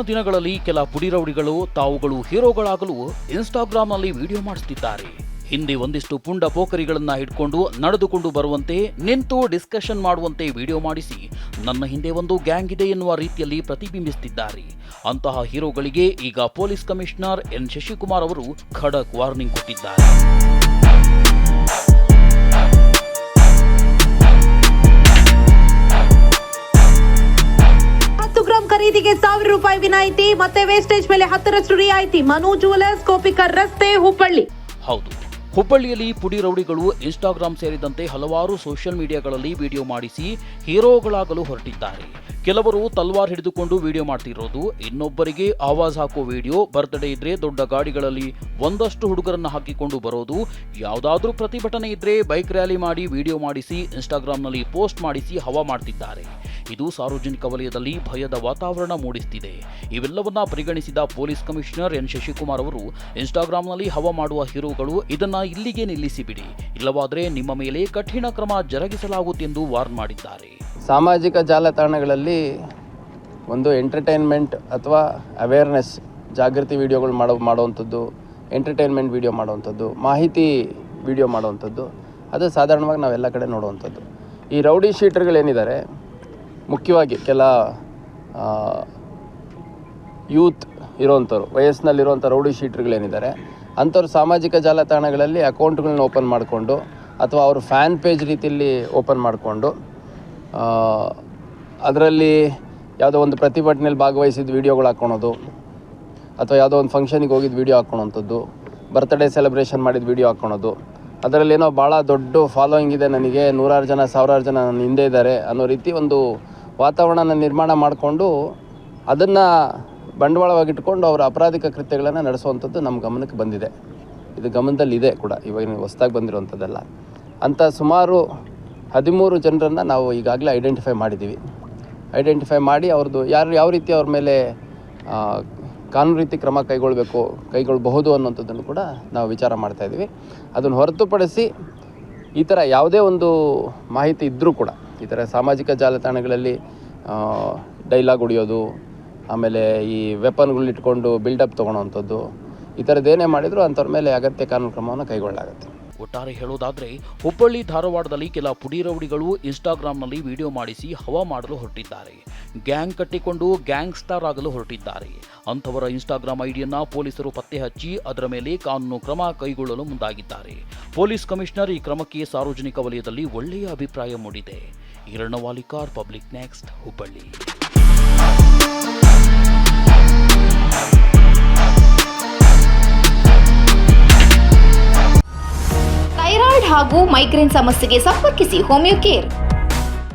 ದಿನಗಳಲ್ಲಿ ಕೆಲ ಪುಡಿರೌಡಿಗಳು ತಾವುಗಳು ಹೀರೋಗಳಾಗಲು ಇನ್ಸ್ಟಾಗ್ರಾಂನಲ್ಲಿ ವಿಡಿಯೋ ಮಾಡಿಸುತ್ತಿದ್ದಾರೆ. ಹಿಂದೆ ಒಂದಿಷ್ಟು ಪುಂಡ ಪೋಖರಿಗಳನ್ನ ಹಿಡ್ಕೊಂಡು ನಡೆದುಕೊಂಡು ಬರುವಂತೆ ನಿಂತು ಡಿಸ್ಕಷನ್ ಮಾಡುವಂತೆ ವಿಡಿಯೋ ಮಾಡಿಸಿ ನನ್ನ ಹಿಂದೆ ಒಂದು ಗ್ಯಾಂಗ್ ಇದೆ ಎನ್ನುವ ರೀತಿಯಲ್ಲಿ ಪ್ರತಿಬಿಂಬಿಸುತ್ತಿದ್ದಾರೆ. ಅಂತಹ ಹೀರೋಗಳಿಗೆ ಈಗ ಪೊಲೀಸ್ ಕಮಿಷನರ್ ಎನ್ ಶಶಿಕುಮಾರ್ ಅವರು ಖಡಕ್ ವಾರ್ನಿಂಗ್ ಕೊಟ್ಟಿದ್ದಾರೆ. ಖರೀದಿಗೆ ₹1,000 ವಿನಾಯಿತಿ, ಮತ್ತೆ ವೇಸ್ಟೇಜ್ ಮೇಲೆ 10% ರಿಯಾಯಿತಿ. ಮನು ಜ್ಯುವೆಲರ್ಸ್, ಕೋಪಿಕರ್ ರಸ್ತೆ, ಹುಬ್ಬಳ್ಳಿ. ಹೌದು, ಹುಬ್ಬಳ್ಳಿಯಲ್ಲಿ ಪುಡಿ ರೌಡಿಗಳು ಇನ್ಸ್ಟಾಗ್ರಾಂ ಸೇರಿದಂತೆ ಹಲವಾರು ಸೋಷಿಯಲ್ ಮೀಡಿಯಾಗಳಲ್ಲಿ ವಿಡಿಯೋ ಮಾಡಿಸಿ ಹೀರೋಗಳಾಗಲು ಹೊರಟಿದ್ದಾರೆ. ಕೆಲವರು ತಲ್ವಾರ್ ಹಿಡಿದುಕೊಂಡು ವಿಡಿಯೋ ಮಾಡ್ತಿರೋದು, ಇನ್ನೊಬ್ಬರಿಗೆ ಆವಾಜ್ ಹಾಕೋ ವಿಡಿಯೋ, ಬರ್ತ್ಡೇ ಇದ್ರೆ ದೊಡ್ಡ ಗಾಡಿಗಳಲ್ಲಿ ಒಂದಷ್ಟು ಹುಡುಗರನ್ನ ಹಾಕಿಕೊಂಡು ಬರೋದು, ಯಾವುದಾದ್ರೂ ಪ್ರತಿಭಟನೆ ಇದ್ರೆ ಬೈಕ್ ರ್ಯಾಲಿ ಮಾಡಿ ವಿಡಿಯೋ ಮಾಡಿಸಿ ಇನ್ಸ್ಟಾಗ್ರಾಂನಲ್ಲಿ ಪೋಸ್ಟ್ ಮಾಡಿಸಿ ಹವಾ ಮಾಡ್ತಿದ್ದಾರೆ. ಇದು ಸಾರ್ವಜನಿಕ ವಲಯದಲ್ಲಿ ಭಯದ ವಾತಾವರಣ ಮೂಡಿಸುತ್ತಿದೆ. ಇವೆಲ್ಲವನ್ನ ಪರಿಗಣಿಸಿದ ಪೊಲೀಸ್ ಕಮಿಷನರ್ ಎನ್ ಶಶಿಕುಮಾರ್ ಅವರು ಇನ್ಸ್ಟಾಗ್ರಾಂನಲ್ಲಿ ಹವಾ ಮಾಡುವ ಹೀರೋಗಳು ಇದನ್ನ ಇಲ್ಲಿಗೆ ನಿಲ್ಲಿಸಿಬಿಡಿ, ಇಲ್ಲವಾದರೆ ನಿಮ್ಮ ಮೇಲೆ ಕಠಿಣ ಕ್ರಮ ಜರುಗಿಸಲಾಗುತ್ತೆಂದು ವಾರ್ನ್ ಮಾಡಿದ್ದಾರೆ. ಸಾಮಾಜಿಕ ಜಾಲತಾಣಗಳಲ್ಲಿ ಒಂದು ಎಂಟರ್ಟೈನ್ಮೆಂಟ್ ಅಥವಾ ಅವೇರ್ನೆಸ್ ಜಾಗೃತಿ ವಿಡಿಯೋಗಳು ಮಾಡುವಂಥದ್ದು, ಎಂಟರ್ಟೈನ್ಮೆಂಟ್ ವಿಡಿಯೋ ಮಾಡುವಂಥದ್ದು, ಮಾಹಿತಿ ವಿಡಿಯೋ ಮಾಡುವಂಥದ್ದು, ಅದು ಸಾಧಾರಣವಾಗಿ ನಾವೆಲ್ಲ ಕಡೆ ನೋಡುವಂಥದ್ದು. ಈ ರೌಡಿ ಶೀಟರ್ಗಳೇನಿದ್ದಾರೆ, ಮುಖ್ಯವಾಗಿ ಕೆಲ ಯೂತ್ ಇರೋವಂಥವ್ರು, ವಯಸ್ಸಿನಲ್ಲಿರುವಂಥ ರೌಡಿ ಶೀಟರ್ಗಳೇನಿದ್ದಾರೆ ಅಂಥವ್ರು ಸಾಮಾಜಿಕ ಜಾಲತಾಣಗಳಲ್ಲಿ ಅಕೌಂಟ್ಗಳನ್ನ ಓಪನ್ ಮಾಡಿಕೊಂಡು ಅಥವಾ ಅವರು ಫ್ಯಾನ್ ಪೇಜ್ ರೀತಿಯಲ್ಲಿ ಓಪನ್ ಮಾಡಿಕೊಂಡು ಅದರಲ್ಲಿ ಯಾವುದೋ ಒಂದು ಪ್ರತಿಭಟನೆಯಲ್ಲಿ ಭಾಗವಹಿಸಿದ ವೀಡಿಯೋಗಳು ಹಾಕ್ಕೊಳೋದು, ಅಥವಾ ಯಾವುದೋ ಒಂದು ಫಂಕ್ಷನಿಗೆ ಹೋಗಿದ್ದು ವೀಡಿಯೋ ಹಾಕ್ಕೊಳೋಂಥದ್ದು, ಬರ್ತ್ಡೇ ಸೆಲೆಬ್ರೇಷನ್ ಮಾಡಿದ ವೀಡಿಯೋ ಹಾಕ್ಕೊಳೋದು, ಅದರಲ್ಲೇನೋ ಭಾಳ ದೊಡ್ಡ ಫಾಲೋಯಿಂಗ್ ಇದೆ, ನನಗೆ 100 ಜನ 1000 ಜನ ನನ್ನ ಹಿಂದೆ ಇದ್ದಾರೆ ಅನ್ನೋ ರೀತಿ ಒಂದು ವಾತಾವರಣನ ನಿರ್ಮಾಣ ಮಾಡಿಕೊಂಡು ಅದನ್ನು ಬಂಡವಾಳವಾಗಿಟ್ಕೊಂಡು ಅವರ ಅಪರಾಧಿಕ ಕೃತ್ಯಗಳನ್ನು ನಡೆಸುವಂಥದ್ದು ನಮ್ಮ ಗಮನಕ್ಕೆ ಬಂದಿದೆ. ಇದು ಗಮನದಲ್ಲಿದೆ ಕೂಡ, ಇವಾಗ ಹೊಸದಾಗಿ ಬಂದಿರುವಂಥದ್ದಲ್ಲ. ಅಂಥ ಸುಮಾರು 13 ಜನರನ್ನು ನಾವು ಈಗಾಗಲೇ ಐಡೆಂಟಿಫೈ ಮಾಡಿದ್ದೀವಿ. ಐಡೆಂಟಿಫೈ ಮಾಡಿ ಅವ್ರದ್ದು ಯಾವ ರೀತಿ ಅವ್ರ ಮೇಲೆ ಕಾನೂನು ರೀತಿ ಕ್ರಮ ಕೈಗೊಳ್ಳಬಹುದು ಅನ್ನೋಂಥದ್ದನ್ನು ಕೂಡ ನಾವು ವಿಚಾರ ಮಾಡ್ತಾಯಿದ್ದೀವಿ. ಅದನ್ನು ಹೊರತುಪಡಿಸಿ ಈ ಥರ ಯಾವುದೇ ಒಂದು ಮಾಹಿತಿ ಇದ್ದರೂ ಕೂಡ, ಈ ಥರ ಸಾಮಾಜಿಕ ಜಾಲತಾಣಗಳಲ್ಲಿ ಡೈಲಾಗ್ ಹೊಡಿಯೋದು, ಆಮೇಲೆ ಈ ವೆಪನ್ಗಳು ಇಟ್ಕೊಂಡು ಬಿಲ್ಡಪ್ ತೊಗೊಳೋವಂಥದ್ದು, ಈ ಥರದ್ದೇನೇ ಮಾಡಿದರೂ ಅಂಥವ್ರ ಮೇಲೆ ಅಗತ್ಯ ಕಾನೂನು ಕ್ರಮವನ್ನು ಕೈಗೊಳ್ಳಲಾಗುತ್ತೆ. ಒಟ್ಟಾರೆ ಹೇಳೋದಾದ್ರೆ ಹುಬ್ಬಳ್ಳಿ ಧಾರವಾಡದಲ್ಲಿ ಕೆಲ ಪುಡಿ ರೌಡಿಗಳು ಇನ್ಸ್ಟಾಗ್ರಾಂನಲ್ಲಿ ವಿಡಿಯೋ ಮಾಡಿಸಿ ಹವಾ ಮಾಡಲು ಹೊರಟಿದ್ದಾರೆ. ಗ್ಯಾಂಗ್ ಕಟ್ಟಿಕೊಂಡು ಗ್ಯಾಂಗ್ ಸ್ಟಾರ್ ಆಗಲು ಹೊರಟಿದ್ದಾರೆ. ಅಂಥವರ ಇನ್ಸ್ಟಾಗ್ರಾಂ ಐಡಿಯನ್ನ ಪೊಲೀಸರು ಪತ್ತೆ ಹಚ್ಚಿ ಅದರ ಮೇಲೆ ಕಾನೂನು ಕ್ರಮ ಕೈಗೊಳ್ಳಲು ಮುಂದಾಗಿದ್ದಾರೆ. ಪೊಲೀಸ್ ಕಮಿಷನರ್ ಈ ಕ್ರಮಕ್ಕೆ ಸಾರ್ವಜನಿಕ ವಲಯದಲ್ಲಿ ಒಳ್ಳೆಯ ಅಭಿಪ್ರಾಯ ಮೂಡಿದೆ. ಈರಣ್ಣವಾಲಿಕಾರ್, ಪಬ್ಲಿಕ್ ನೆಕ್ಸ್ಟ್, ಹುಬ್ಬಳ್ಳಿ. ಥೈರಾಯ್ಡ್ ಹಾಗೂ ಮೈಗ್ರೇನ್ ಸಮಸ್ಯೆಗೆ ಸಂಪರ್ಕಿಸಿ ಹೋಮಿಯೋ ಕೇರ್.